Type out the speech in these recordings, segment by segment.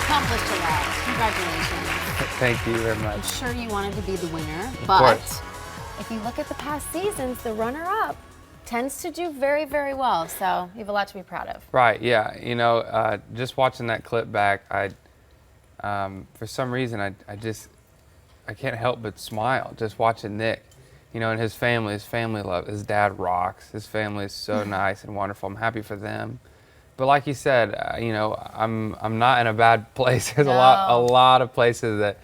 accomplished a lot. Congratulations. Thank you very I'm much. sure you wanted to be the winner, Of but course. if you look at the past seasons, the runner-up tends to do very, very well. So you have a lot to be proud of. Right, yeah. You know, just watching that clip back, for some reason, I can't help but smile just watching Nick. You know, and his family love, his dad rocks. His family is so nice and wonderful. I'm happy for them. But like you said, you know, I'm not in a bad place. There's a lot of places that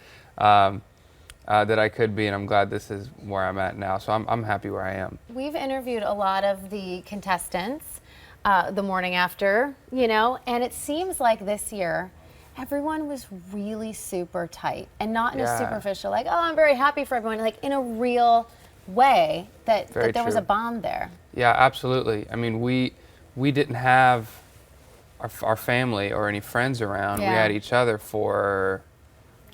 that I could be, and I'm glad this is where I'm at now. So I'm happy where I am. We've interviewed a lot of the contestants the morning after, you know, and it seems like this year everyone was really super tight and not in a superficial, like, oh, I'm very happy for everyone, like in a real way that there was a bond there. Yeah, absolutely. I mean, we didn't have our family or any friends around. We had each other for,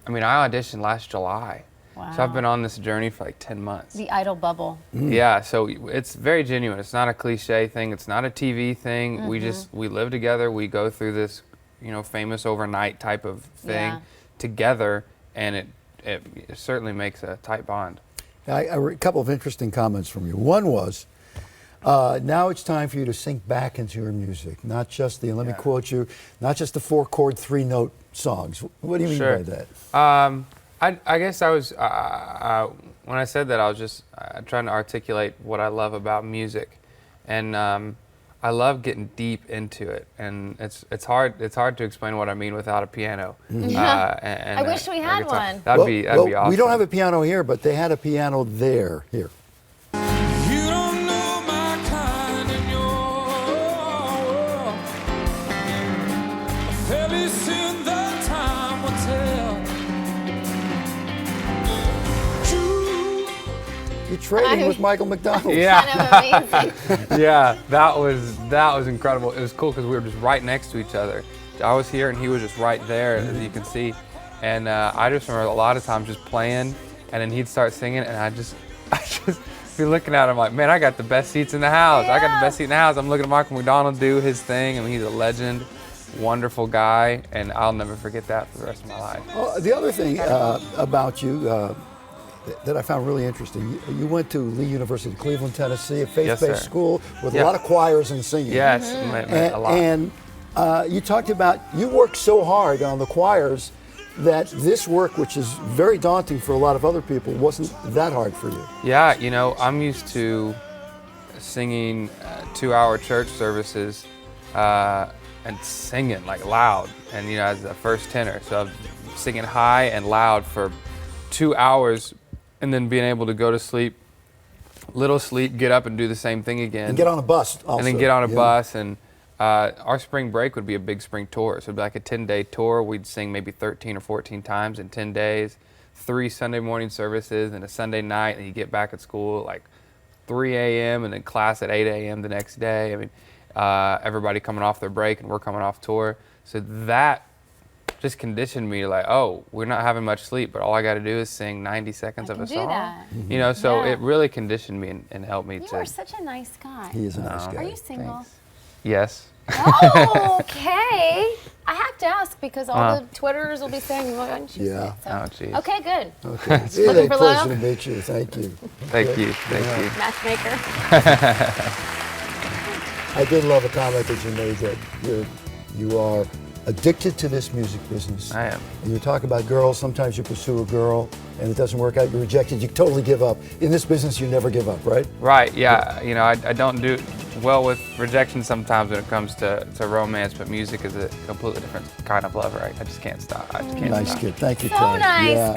I mean, I auditioned last July. Wow. So I've been on this journey for like 10 months. The idol bubble. Yeah, so it's very genuine. It's not a cliche thing. It's not a TV thing. We live together. We go through this, you know, famous overnight type of thing together, and it certainly makes a tight bond. A couple of interesting comments from you. One was, now it's time for you to sink back into your music, not just the, and let me quote you, not just the 4-chord, 3-note songs. What do you mean by that? I guess I was, when I said that, I was just trying to articulate what I love about music. And I love getting deep into it. And it's hard to explain what I mean without a piano. I wish we had one. That'd be awesome. We don't have a piano here, but they had a piano there. Here. You don't know my kind and your fairly soon the time will tell. You're trading with Michael McDonald. Yeah. Kind of amazing. Yeah, that was incredible. It was cool because we were just right next to each other. I was here and he was just right there, as you can see. And I just remember a lot of times just playing, and then he'd start singing, and I just be looking at him like, man, I got the best seats in the house. I got the best seat in the house. I'm looking at Michael McDonald do his thing. I mean, he's a legend, wonderful guy, and I'll never forget that for the rest of my life. Well, the other thing about you that I found really interesting, you went to Lee University, Cleveland, Tennessee, a faith-based school with a lot of choirs and singing. Yes, a lot. And you talked about, you worked so hard on the choirs that this work, which is very daunting for a lot of other people, wasn't that hard for you. Yeah, you know, I'm used to singing 2-hour church services and singing like loud, and you know, as a first tenor. So I'm singing high and loud for 2 hours, and then being able to go to sleep, little sleep, get up and do the same thing again. And get on a bus also. And then get on a bus, and our spring break would be a big spring tour. So it'd be like a 10-day tour. We'd sing maybe 13 or 14 times in 10 days, 3 Sunday morning services and a Sunday night, and you get back at school at like 3 a.m. and then class at 8 a.m. the next day. I mean, everybody coming off their break and we're coming off tour. So that just conditioned me to like, oh, we're not having much sleep, but all I got to do is sing 90 seconds of a song. That. You know, so it really conditioned me and helped me You to. are such a nice guy. He is a nice guy. Are you single? Thanks. Yes. Oh, okay. I have to ask because all the Twitters will be saying, why don't you say it? So, Oh, geez. okay, good. Okay. It's Looking a for pleasure love? to meet you. Thank you. Thank you. Thank you. Matchmaker. I did love a comment that you made that you are addicted to this music business. I am. And you talk about girls, sometimes you pursue a girl and it doesn't work out, you're rejected, you totally give up. In this business, you never give up, right? Right, yeah. You know, I don't do well with rejection sometimes when it comes to romance, but music is a completely different kind of love, right? I just can't stop. I just can't stop. Nice kid. Thank you, So Tony. nice. Yeah.